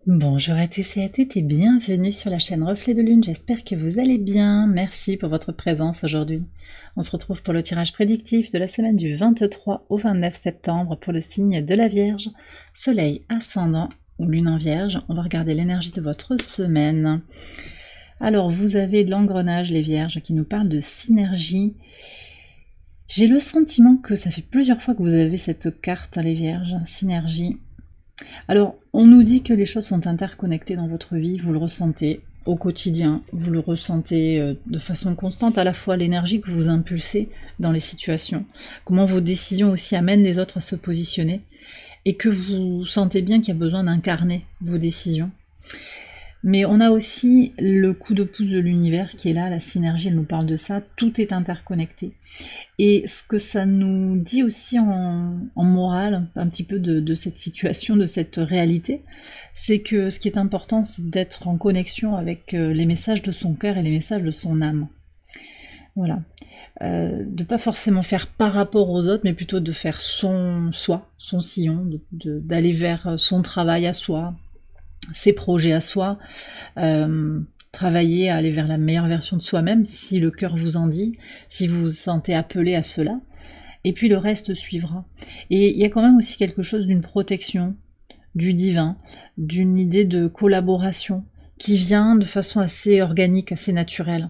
Bonjour à tous et à toutes et bienvenue sur la chaîne Reflet de Lune, j'espère que vous allez bien, merci pour votre présence aujourd'hui. On se retrouve pour le tirage prédictif de la semaine du 23 au 29 septembre pour le signe de la Vierge, Soleil ascendant ou Lune en Vierge. On va regarder l'énergie de votre semaine. Alors vous avez l'engrenage les Vierges qui nous parle de synergie. J'ai le sentiment que ça fait plusieurs fois que vous avez cette carte les Vierges, synergie. Alors, on nous dit que les choses sont interconnectées dans votre vie, vous le ressentez au quotidien, vous le ressentez de façon constante, à la fois l'énergie que vous impulsez dans les situations, comment vos décisions aussi amènent les autres à se positionner, et que vous sentez bien qu'il y a besoin d'incarner vos décisions. Mais on a aussi le coup de pouce de l'univers qui est là, la synergie, elle nous parle de ça, tout est interconnecté. Et ce que ça nous dit aussi en morale, un petit peu de cette situation, de cette réalité, c'est que ce qui est important, c'est d'être en connexion avec les messages de son cœur et les messages de son âme. Voilà. De pas forcément faire par rapport aux autres, mais plutôt de faire son sillon, d'aller vers son travail à soi, ses projets à soi, travailler à aller vers la meilleure version de soi-même, si le cœur vous en dit, si vous vous sentez appelé à cela, et puis le reste suivra. Et il y a quand même aussi quelque chose d'une protection, du divin, d'une idée de collaboration, qui vient de façon assez organique, assez naturelle.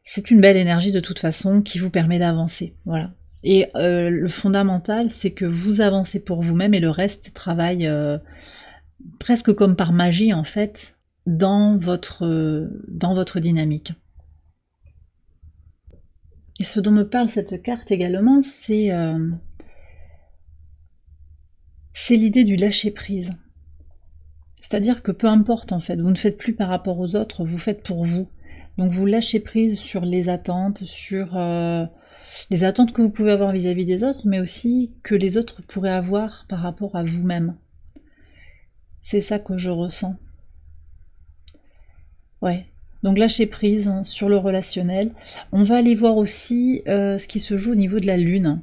C'est une belle énergie de toute façon, qui vous permet d'avancer, voilà. Et le fondamental, c'est que vous avancez pour vous-même, et le reste travaille presque comme par magie en fait, dans votre dynamique. Et ce dont me parle cette carte également, c'est l'idée du lâcher-prise. C'est-à-dire que peu importe en fait, vous ne faites plus par rapport aux autres, vous faites pour vous. Donc vous lâchez prise sur les attentes, sur les attentes que vous pouvez avoir vis-à-vis des autres, mais aussi que les autres pourraient avoir par rapport à vous-même. C'est ça que je ressens. Ouais. Donc lâcher prise hein, sur le relationnel. On va aller voir aussi ce qui se joue au niveau de la lune.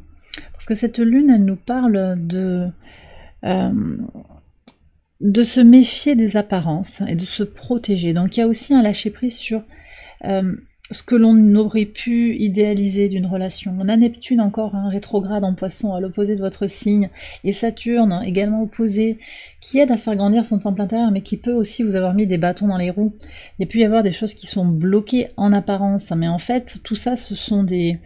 Parce que cette lune, elle nous parle de se méfier des apparences et de se protéger. Donc il y a aussi un lâcher prise sur ce que l'on aurait pu idéaliser d'une relation. On a Neptune encore, un rétrograde en Poisson, à l'opposé de votre signe, et Saturne également opposé, qui aide à faire grandir son temple intérieur, mais qui peut aussi vous avoir mis des bâtons dans les roues. Il peut y avoir des choses qui sont bloquées en apparence, mais en fait, tout ça, ce sont des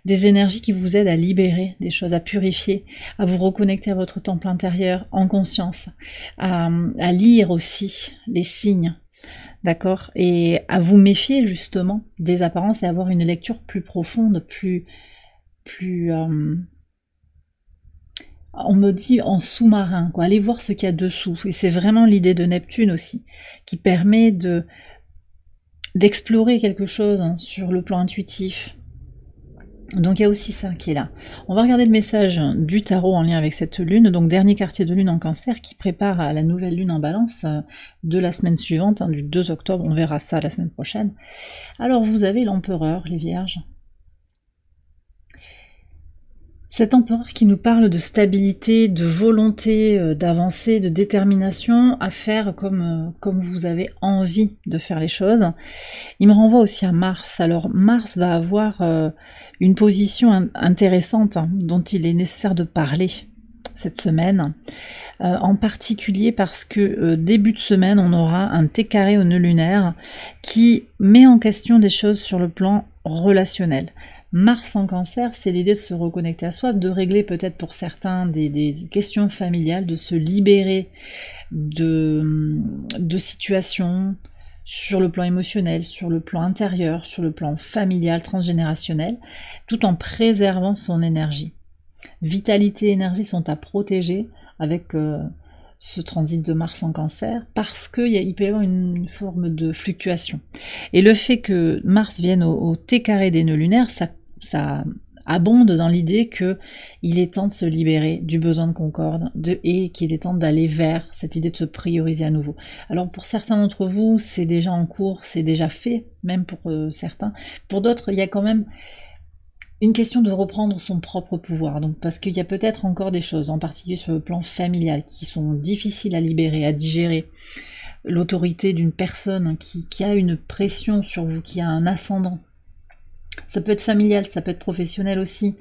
énergies qui vous aident à libérer des choses, à purifier, à vous reconnecter à votre temple intérieur en conscience, à lire aussi les signes. D'accord, et à vous méfier justement des apparences et avoir une lecture plus profonde, on me dit en sous-marin, quoi. Allez voir ce qu'il y a dessous. Et c'est vraiment l'idée de Neptune aussi, qui permet d'explorer quelque chose hein, sur le plan intuitif. Donc il y a aussi ça qui est là. On va regarder le message du tarot en lien avec cette lune, donc dernier quartier de lune en Cancer qui prépare à la nouvelle lune en Balance de la semaine suivante, hein, du 2 octobre, on verra ça la semaine prochaine. Alors vous avez l'empereur, les Vierges. Cet empereur qui nous parle de stabilité, de volonté d'avancer, de détermination à faire comme vous avez envie de faire les choses. Il me renvoie aussi à Mars. Alors Mars va avoir une position intéressante hein, dont il est nécessaire de parler cette semaine. En particulier parce que début de semaine, on aura un T carré au nœud lunaire qui met en question des choses sur le plan relationnel. Mars en Cancer, c'est l'idée de se reconnecter à soi, de régler peut-être pour certains des questions familiales, de se libérer de situations sur le plan émotionnel, sur le plan intérieur, sur le plan familial, transgénérationnel, tout en préservant son énergie. Vitalité et énergie sont à protéger avec ce transit de Mars en Cancer, parce qu'il peut y avoir une forme de fluctuation. Et le fait que Mars vienne au T carré des nœuds lunaires, ça abonde dans l'idée qu'il est temps de se libérer du besoin de concorde et qu'il est temps d'aller vers cette idée de se prioriser à nouveau. Alors pour certains d'entre vous, c'est déjà en cours, c'est déjà fait, même pour certains. Pour d'autres, il y a quand même une question de reprendre son propre pouvoir. Donc, parce qu'il y a peut-être encore des choses, en particulier sur le plan familial, qui sont difficiles à libérer, à digérer. L'autorité d'une personne qui a une pression sur vous, qui a un ascendant. Ça peut être familial, ça peut être professionnel aussi.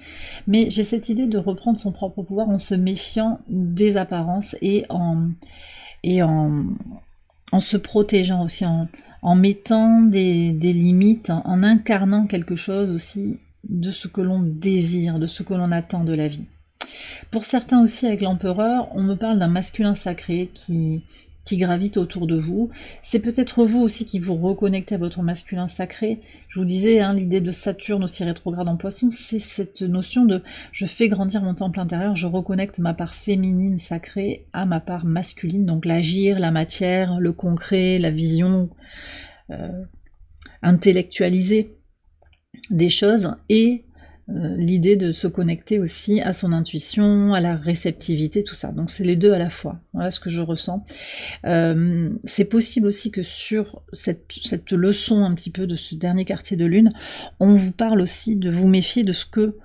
Mais j'ai cette idée de reprendre son propre pouvoir en se méfiant des apparences et en se protégeant aussi, en mettant des limites, en incarnant quelque chose aussi de ce que l'on désire, de ce que l'on attend de la vie. Pour certains aussi, avec l'empereur, on me parle d'un masculin sacré qui gravite autour de vous. C'est peut-être vous aussi qui vous reconnectez à votre masculin sacré. Je vous disais, hein, l'idée de Saturne aussi rétrograde en Poisson, c'est cette notion de je fais grandir mon temple intérieur, je reconnecte ma part féminine sacrée à ma part masculine, donc l'agir, la matière, le concret, la vision intellectualisée des choses, et l'idée de se connecter aussi à son intuition, à la réceptivité, tout ça. Donc c'est les deux à la fois. Voilà ce que je ressens. C'est possible aussi que sur cette leçon un petit peu de ce dernier quartier de lune, on vous parle aussi de vous méfier de ce que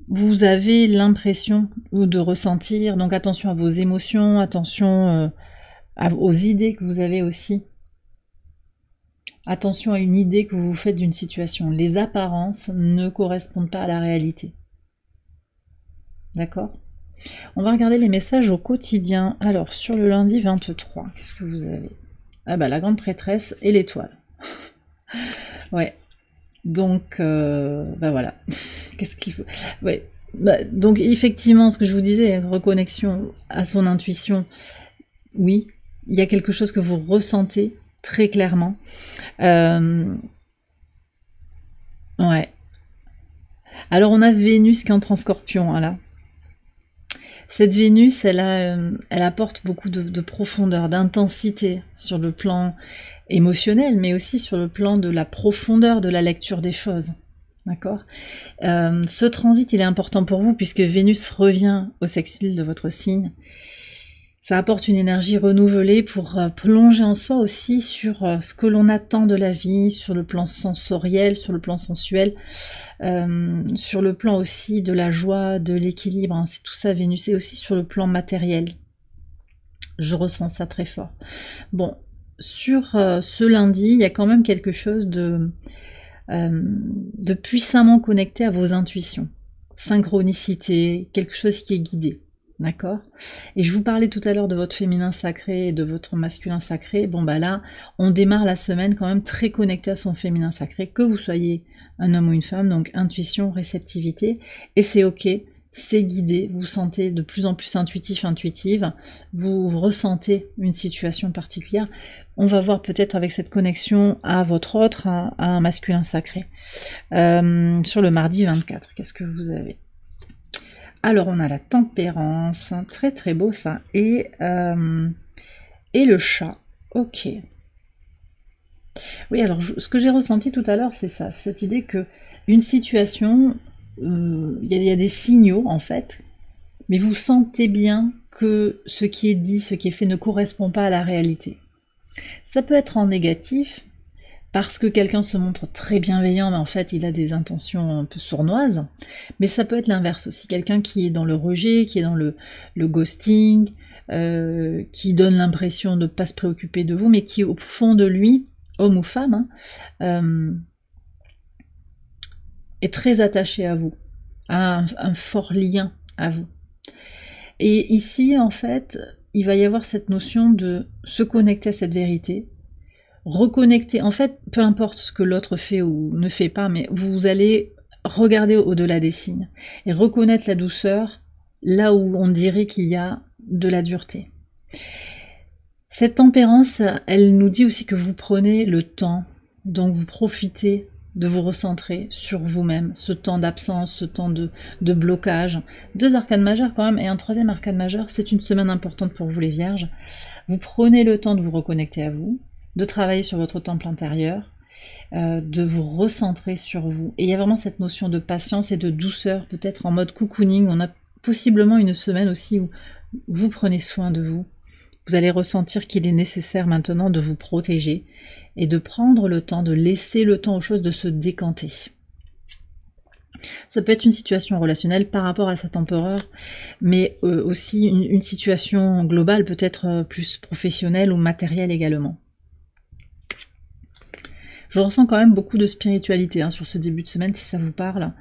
vous avez l'impression de ressentir. Donc attention à vos émotions, attention aux idées que vous avez aussi. Attention à une idée que vous vous faites d'une situation. Les apparences ne correspondent pas à la réalité. D'accord ? On va regarder les messages au quotidien. Alors, sur le lundi 23, qu'est-ce que vous avez? Ah bah, la grande prêtresse et l'étoile. Ouais. Donc, bah voilà. Qu'est-ce qu'il faut... Ouais. Bah, donc, effectivement, ce que je vous disais, reconnexion à son intuition, oui, il y a quelque chose que vous ressentez très clairement. Ouais. Alors on a Vénus qui entre en Scorpion, hein, là. Cette Vénus, elle apporte beaucoup de profondeur, d'intensité sur le plan émotionnel, mais aussi sur le plan de la profondeur de la lecture des choses. D'accord ? Ce transit, il est important pour vous puisque Vénus revient au sextile de votre signe. Ça apporte une énergie renouvelée pour plonger en soi aussi sur ce que l'on attend de la vie, sur le plan sensoriel, sur le plan sensuel, sur le plan aussi de la joie, de l'équilibre, hein, c'est tout ça Vénus, et aussi sur le plan matériel. Je ressens ça très fort. Bon, sur ce lundi, il y a quand même quelque chose de puissamment connecté à vos intuitions. Synchronicité, quelque chose qui est guidé. D'accord ? Et je vous parlais tout à l'heure de votre féminin sacré et de votre masculin sacré. Bon bah là, on démarre la semaine quand même très connecté à son féminin sacré, que vous soyez un homme ou une femme, donc intuition, réceptivité, et c'est ok, c'est guidé, vous sentez de plus en plus intuitive, vous ressentez une situation particulière. On va voir peut-être avec cette connexion à votre autre, à un masculin sacré. Sur le mardi 24, qu'est-ce que vous avez ? Alors on a la tempérance, très très beau ça, et le chat, ok. Oui, alors ce que j'ai ressenti tout à l'heure, c'est ça, cette idée que une situation, il y a des signaux en fait, mais vous sentez bien que ce qui est dit, ce qui est fait ne correspond pas à la réalité. Ça peut être en négatif, parce que quelqu'un se montre très bienveillant, mais en fait il a des intentions un peu sournoises, mais ça peut être l'inverse aussi, quelqu'un qui est dans le rejet, qui est dans le ghosting, qui donne l'impression de ne pas se préoccuper de vous, mais qui au fond de lui, homme ou femme, est très attaché à vous, a un fort lien à vous. Et ici, en fait, il va y avoir cette notion de se connecter à cette vérité, reconnecter, en fait, peu importe ce que l'autre fait ou ne fait pas, mais vous allez regarder au-delà des signes et reconnaître la douceur là où on dirait qu'il y a de la dureté. Cette tempérance, elle nous dit aussi que vous prenez le temps, donc vous profitez de vous recentrer sur vous-même, ce temps d'absence, ce temps de blocage. 2 arcanes majeures quand même, et un 3e arcane majeur, c'est une semaine importante pour vous les vierges. Vous prenez le temps de vous reconnecter à vous, de travailler sur votre temple intérieur, de vous recentrer sur vous. Et il y a vraiment cette notion de patience et de douceur, peut-être en mode cocooning. On a possiblement une semaine aussi où vous prenez soin de vous. Vous allez ressentir qu'il est nécessaire maintenant de vous protéger et de prendre le temps, de laisser le temps aux choses de se décanter. Ça peut être une situation relationnelle par rapport à cet empereur, mais aussi une situation globale, peut-être plus professionnelle ou matérielle également. Je ressens quand même beaucoup de spiritualité hein, sur ce début de semaine, si ça vous parle,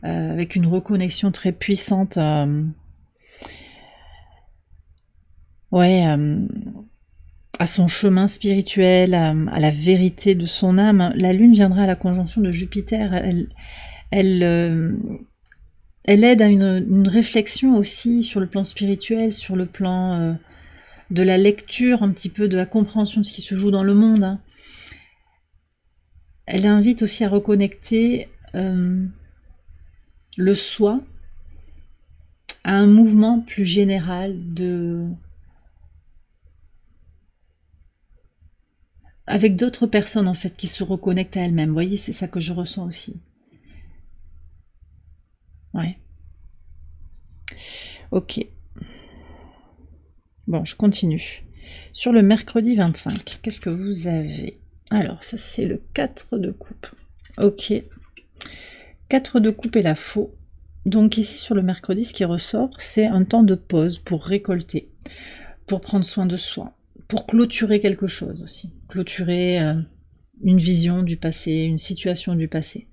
avec une reconnexion très puissante. À son chemin spirituel, à la vérité de son âme. La Lune viendra à la conjonction de Jupiter. Elle aide à une réflexion aussi sur le plan spirituel, sur le plan de la lecture, un petit peu de la compréhension de ce qui se joue dans le monde. Hein. Elle invite aussi à reconnecter le soi à un mouvement plus général avec d'autres personnes en fait qui se reconnectent à elles-mêmes. Vous voyez, c'est ça que je ressens aussi. Ouais. Ok. Bon, je continue. Sur le mercredi 25, qu'est-ce que vous avez? Alors, ça c'est le 4 de coupe. Ok. 4 de coupe et la faux. Donc ici sur le mercredi, ce qui ressort, c'est un temps de pause pour récolter, pour prendre soin de soi, pour clôturer quelque chose aussi. Clôturer une vision du passé, une situation du passé.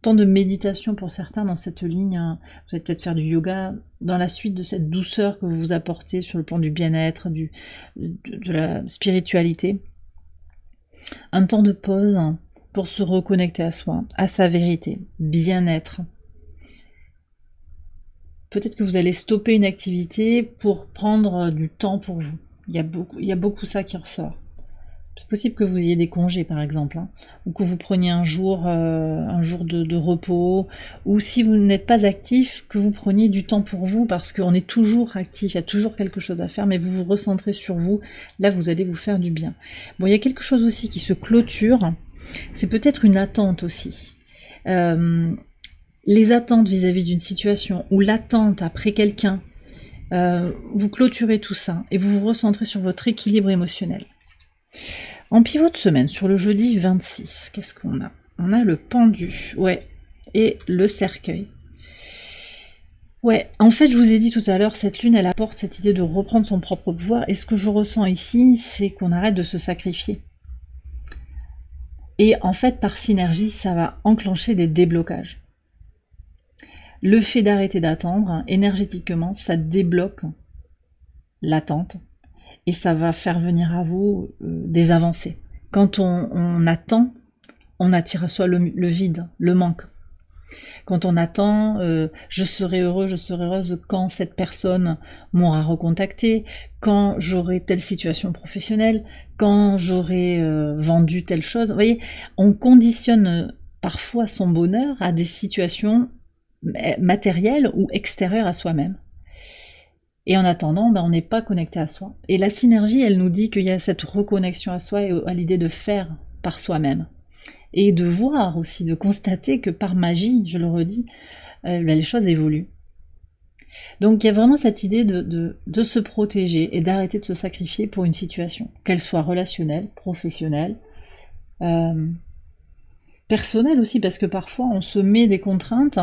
Temps de méditation pour certains dans cette ligne. Vous allez peut-être faire du yoga dans la suite de cette douceur que vous vous apportez sur le plan du bien-être, de la spiritualité. Un temps de pause pour se reconnecter à soi, à sa vérité, bien-être. Peut-être que vous allez stopper une activité pour prendre du temps pour vous. Il y a beaucoup ça qui ressort. C'est possible que vous ayez des congés par exemple, hein, ou que vous preniez un jour de repos, ou si vous n'êtes pas actif, que vous preniez du temps pour vous, parce qu'on est toujours actif, il y a toujours quelque chose à faire, mais vous vous recentrez sur vous, là vous allez vous faire du bien. Bon, il y a quelque chose aussi qui se clôture, c'est peut-être une attente aussi. Les attentes vis-à-vis d'une situation, ou l'attente après quelqu'un, vous clôturez tout ça, et vous vous recentrez sur votre équilibre émotionnel. En pivot de semaine, sur le jeudi 26, qu'est-ce qu'on a? On a le pendu, ouais, et le cercueil. Ouais, en fait, je vous ai dit tout à l'heure, cette lune, elle apporte cette idée de reprendre son propre pouvoir, et ce que je ressens ici, c'est qu'on arrête de se sacrifier. Et en fait, par synergie, ça va enclencher des déblocages. Le fait d'arrêter d'attendre, énergétiquement, ça débloque l'attente. Et ça va faire venir à vous des avancées. Quand on attend, on attire à soi le vide, le manque. Quand on attend, je serai heureux, je serai heureuse quand cette personne m'aura recontacté, quand j'aurai telle situation professionnelle, quand j'aurai vendu telle chose. Vous voyez, on conditionne parfois son bonheur à des situations matérielles ou extérieures à soi-même. Et en attendant, on n'est pas connecté à soi. Et la synergie, elle nous dit qu'il y a cette reconnexion à soi et à l'idée de faire par soi-même. Et de voir aussi, de constater que par magie, je le redis, les choses évoluent. Donc il y a vraiment cette idée de se protéger et d'arrêter de se sacrifier pour une situation, qu'elle soit relationnelle, professionnelle, personnelle aussi, parce que parfois on se met des contraintes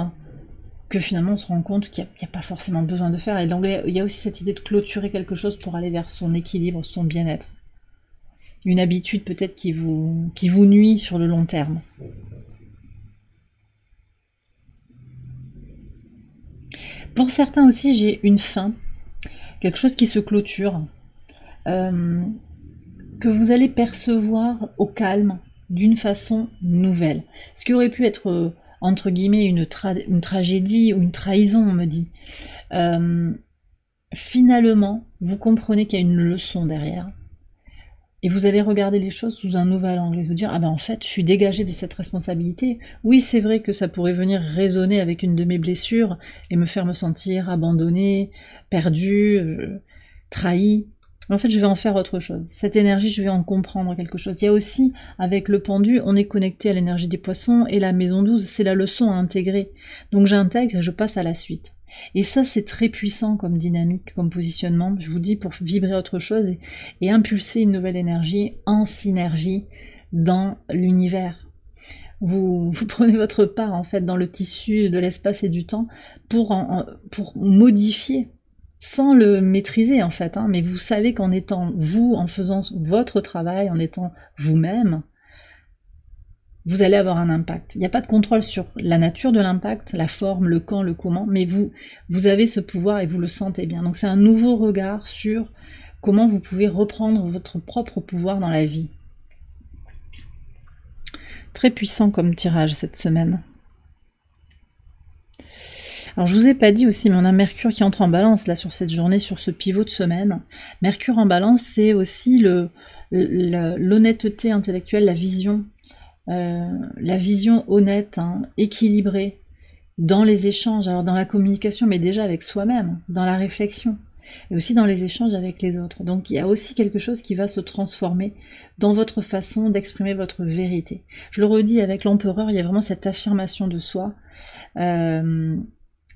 que finalement on se rend compte qu'il n'y a pas forcément besoin de faire. Et il y a aussi cette idée de clôturer quelque chose pour aller vers son équilibre, son bien-être. Une habitude peut-être qui vous nuit sur le long terme. Pour certains aussi, j'ai une fin, quelque chose qui se clôture, que vous allez percevoir au calme, d'une façon nouvelle. Ce qui aurait pu être entre guillemets une tragédie ou une trahison, on me dit. Finalement, vous comprenez qu'il y a une leçon derrière. Et vous allez regarder les choses sous un nouvel angle et vous dire, ah ben en fait, je suis dégagée de cette responsabilité. Oui, c'est vrai que ça pourrait venir résonner avec une de mes blessures et me faire me sentir abandonnée, perdue, trahie. En fait, je vais en faire autre chose. Cette énergie, je vais en comprendre quelque chose. Il y a aussi, avec le pendu, on est connecté à l'énergie des poissons et la maison 12, c'est la leçon à intégrer. Donc j'intègre et je passe à la suite. Et ça, c'est très puissant comme dynamique, comme positionnement, je vous dis, pour vibrer autre chose et impulser une nouvelle énergie en synergie dans l'univers. vous prenez votre part en fait dans le tissu de l'espace et du temps pour modifier, sans le maîtriser en fait, hein, mais vous savez qu'en étant vous, en faisant votre travail, en étant vous-même, vous allez avoir un impact. Il n'y a pas de contrôle sur la nature de l'impact, la forme, le quand, le comment, mais vous avez ce pouvoir et vous le sentez bien. Donc c'est un nouveau regard sur comment vous pouvez reprendre votre propre pouvoir dans la vie. Très puissant comme tirage cette semaine. Alors je vous ai pas dit aussi, mais on a Mercure qui entre en balance là sur cette journée, sur ce pivot de semaine. Mercure en balance, c'est aussi l'honnêteté intellectuelle, la vision honnête, hein, équilibrée dans les échanges, alors dans la communication, mais déjà avec soi-même, dans la réflexion, et aussi dans les échanges avec les autres. Donc il y a aussi quelque chose qui va se transformer dans votre façon d'exprimer votre vérité. Je le redis, avec l'empereur, il y a vraiment cette affirmation de soi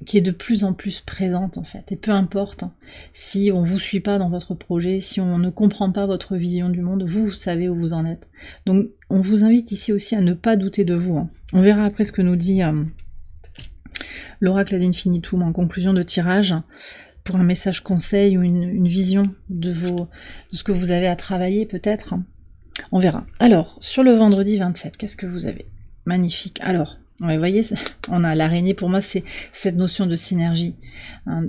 qui est de plus en plus présente en fait. Et peu importe hein, si on vous suit pas dans votre projet, si on ne comprend pas votre vision du monde, vous savez où vous en êtes. Donc on vous invite ici aussi à ne pas douter de vous. Hein. On verra après ce que nous dit l'oracle ad infinitum en conclusion de tirage, pour un message conseil ou une vision de ce que vous avez à travailler peut-être. On verra. Alors, sur le vendredi 27, qu'est-ce que vous avez? Magnifique. Alors, ouais, vous voyez, on a l'araignée, pour moi c'est cette notion de synergie, hein,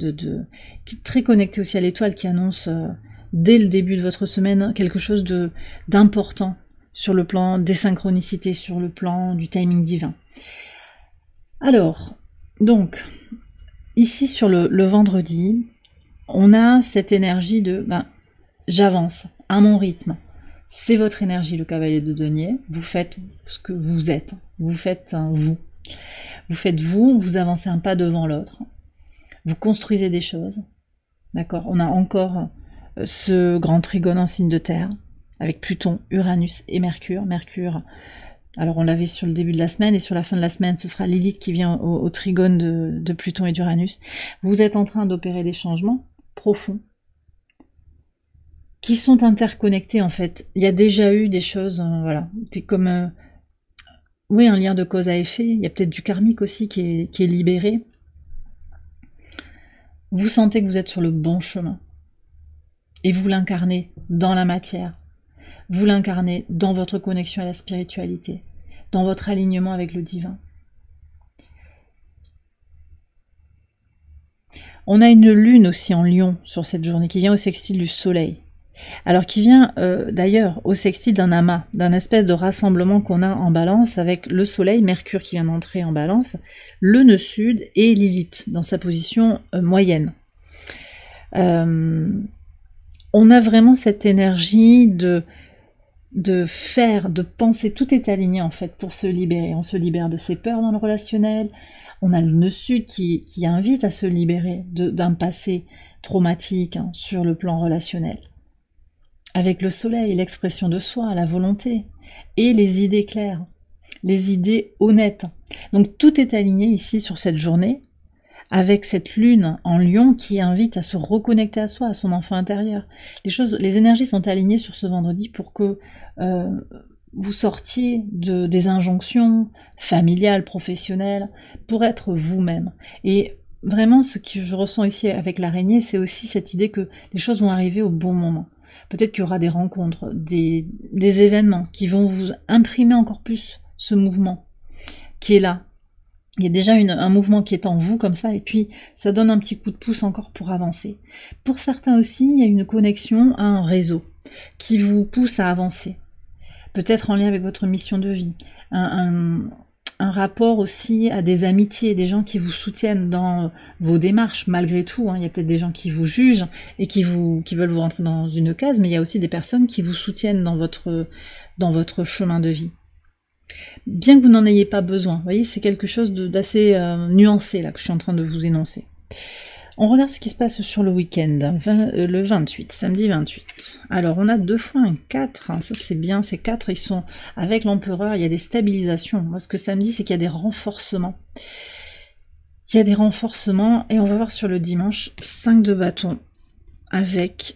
qui est très connectée aussi à l'étoile, qui annonce dès le début de votre semaine quelque chose d'important sur le plan des synchronicités, sur le plan du timing divin. Alors, donc, ici sur le vendredi, on a cette énergie de j'avance à mon rythme. C'est votre énergie, le cavalier de denier. Vous faites ce que vous êtes. Vous faites vous. Vous faites vous avancez un pas devant l'autre. Vous construisez des choses. D'accord? On a encore ce grand trigone en signe de terre, avec Pluton, Uranus et Mercure. Mercure, alors on l'avait sur le début de la semaine, et sur la fin de la semaine, ce sera Lilith qui vient au trigone de Pluton et d'Uranus. Vous êtes en train d'opérer des changements profonds, qui sont interconnectés en fait. Il y a déjà eu des choses, voilà, c'est comme oui, un lien de cause à effet. Il y a peut-être du karmique aussi qui est libéré. Vous sentez que vous êtes sur le bon chemin et vous l'incarnez dans la matière. Vous l'incarnez dans votre connexion à la spiritualité, dans votre alignement avec le divin. On a une lune aussi en Lion sur cette journée qui vient au sextile du soleil. Alors qui vient d'ailleurs au sextile d'un amas, d'un espèce de rassemblement qu'on a en balance avec le soleil, Mercure qui vient d'entrer en balance, le nœud sud et Lilith dans sa position moyenne. On a vraiment cette énergie de faire, de penser, tout est aligné en fait pour se libérer. On se libère de ses peurs dans le relationnel, on a le nœud sud qui invite à se libérer d'un passé traumatique hein, sur le plan relationnel. Avec le soleil, l'expression de soi, la volonté, et les idées claires, les idées honnêtes. Donc tout est aligné ici sur cette journée, avec cette lune en Lion qui invite à se reconnecter à soi, à son enfant intérieur. Les énergies sont alignées sur ce vendredi pour que vous sortiez des injonctions familiales, professionnelles, pour être vous-même. Et vraiment, ce que je ressens ici avec l'araignée, c'est aussi cette idée que les choses vont arriver au bon moment. Peut-être qu'il y aura des rencontres, des événements qui vont vous imprimer encore plus ce mouvement qui est là. Il y a déjà un mouvement qui est en vous comme ça, et puis ça donne un petit coup de pouce encore pour avancer. Pour certains aussi, il y a une connexion à un réseau qui vous pousse à avancer. Peut-être en lien avec votre mission de vie, un rapport aussi à des amitiés, des gens qui vous soutiennent dans vos démarches, malgré tout. Hein. Il y a peut-être des gens qui vous jugent et qui veulent vous rentrer dans une case, mais il y a aussi des personnes qui vous soutiennent dans votre chemin de vie. Bien que vous n'en ayez pas besoin, vous voyez, c'est quelque chose d'assez nuancé là que je suis en train de vous énoncer. On regarde ce qui se passe sur le week-end, le 28, samedi 28. Alors on a 2 fois un 4, hein, ça c'est bien, ces 4 ils sont avec l'empereur, il y a des stabilisations. Moi ce que ça me dit c'est qu'il y a des renforcements. Il y a des renforcements et on va voir sur le dimanche 5 de bâton avec,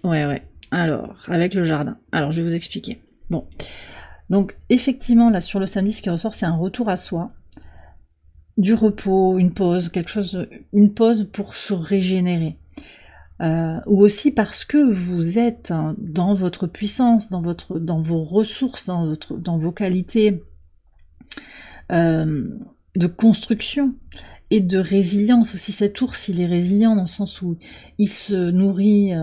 alors avec le jardin. Alors je vais vous expliquer. Bon, Donc effectivement, là sur le samedi, ce qui ressort, c'est un retour à soi, du repos, une pause, quelque chose, une pause pour se régénérer. Ou aussi parce que vous êtes dans votre puissance, dans vos ressources, dans vos qualités de construction et de résilience aussi. Cet ours, il est résilient dans le sens où il se nourrit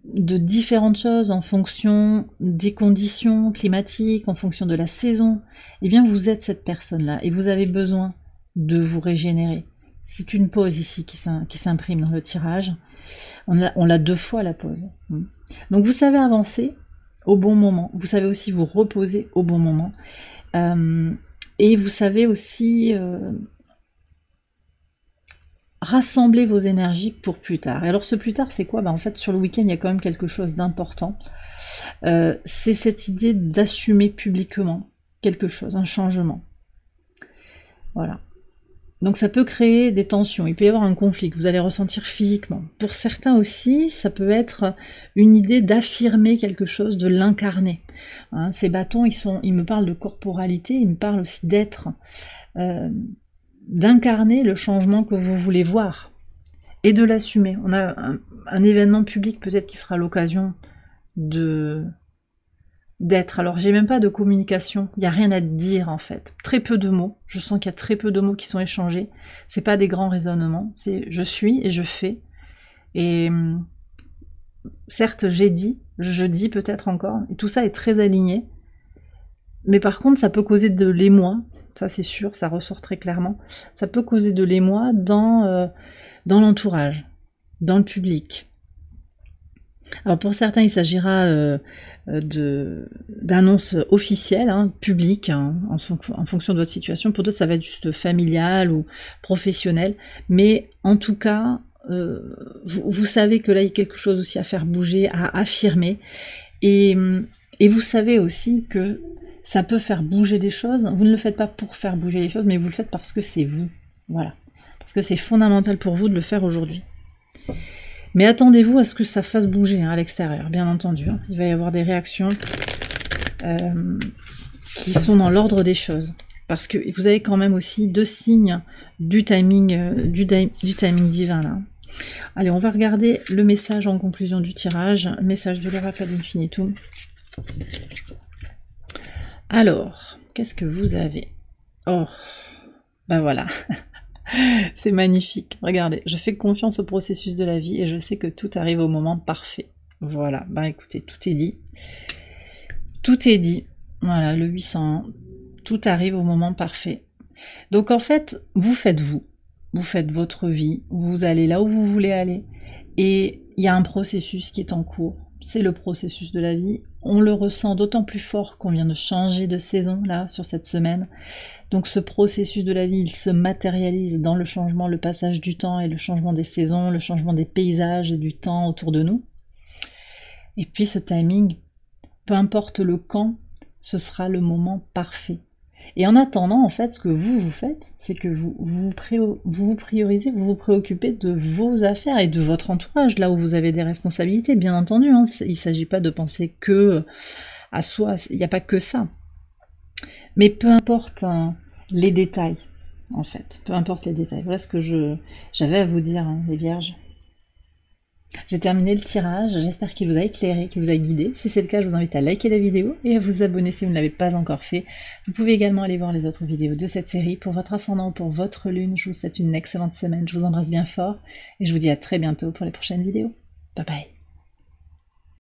de différentes choses en fonction des conditions climatiques, en fonction de la saison. Eh bien, vous êtes cette personne-là et vous avez besoin de vous régénérer. C'est une pause ici qui s'imprime dans le tirage. On l'a 2 fois la pause. Donc vous savez avancer au bon moment. Vous savez aussi vous reposer au bon moment. Et vous savez aussi rassembler vos énergies pour plus tard. Et alors ce plus tard, c'est quoi? En fait, sur le week-end, il y a quand même quelque chose d'important. C'est cette idée d'assumer publiquement quelque chose, un changement. Voilà. Donc ça peut créer des tensions, il peut y avoir un conflit que vous allez ressentir physiquement. Pour certains aussi, ça peut être une idée d'affirmer quelque chose, de l'incarner. Hein, ces bâtons, ils me parlent de corporalité, ils me parlent aussi d'être, d'incarner le changement que vous voulez voir et de l'assumer. On a un événement public peut-être qui sera l'occasion d'être. Alors j'ai même pas de communication, il n'y a rien à dire en fait, très peu de mots, je sens qu'il y a très peu de mots qui sont échangés, c'est pas des grands raisonnements, c'est je suis et je fais, et certes j'ai dit, je dis peut-être encore, et tout ça est très aligné, mais par contre ça peut causer de l'émoi, ça c'est sûr, ça ressort très clairement, ça peut causer de l'émoi dans l'entourage, dans le public. Alors pour certains, il s'agira d'annonces officielles, publiques, en fonction de votre situation. Pour d'autres, ça va être juste familial ou professionnel. Mais en tout cas, vous savez que là, il y a quelque chose aussi à faire bouger, à affirmer. Et vous savez aussi que ça peut faire bouger des choses. Vous ne le faites pas pour faire bouger les choses, mais vous le faites parce que c'est vous. Voilà. Parce que c'est fondamental pour vous de le faire aujourd'hui. Mais attendez-vous à ce que ça fasse bouger à l'extérieur, bien entendu. Il va y avoir des réactions qui sont dans l'ordre des choses. Parce que vous avez quand même aussi 2 signes du timing divin là. Allez, on va regarder le message en conclusion du tirage. Message de l'oracle d'Infinitum. Alors, qu'est-ce que vous avez? Oh, ben voilà. C'est magnifique, regardez, je fais confiance au processus de la vie et je sais que tout arrive au moment parfait. Voilà, bah écoutez, tout est dit. Tout est dit. Voilà, le 801, tout arrive au moment parfait. Donc en fait, vous faites votre vie, vous allez là où vous voulez aller. Et il y a un processus qui est en cours, c'est le processus de la vie. On le ressent d'autant plus fort qu'on vient de changer de saison, là, sur cette semaine. Donc ce processus de la vie, il se matérialise dans le changement, le passage du temps et le changement des saisons, le changement des paysages et du temps autour de nous. Et puis ce timing, peu importe le quand, ce sera le moment parfait. Et en attendant, en fait, ce que vous faites, c'est que vous vous priorisez, vous vous préoccupez de vos affaires et de votre entourage, là où vous avez des responsabilités, bien entendu. Il ne s'agit pas de penser que à soi, il n'y a pas que ça. Mais peu importe les détails, en fait. Peu importe les détails. Voilà ce que j'avais à vous dire, les vierges. J'ai terminé le tirage, j'espère qu'il vous a éclairé, qu'il vous a guidé. Si c'est le cas, je vous invite à liker la vidéo et à vous abonner si vous ne l'avez pas encore fait. Vous pouvez également aller voir les autres vidéos de cette série. Pour votre ascendant ou pour votre lune, je vous souhaite une excellente semaine. Je vous embrasse bien fort et je vous dis à très bientôt pour les prochaines vidéos. Bye bye.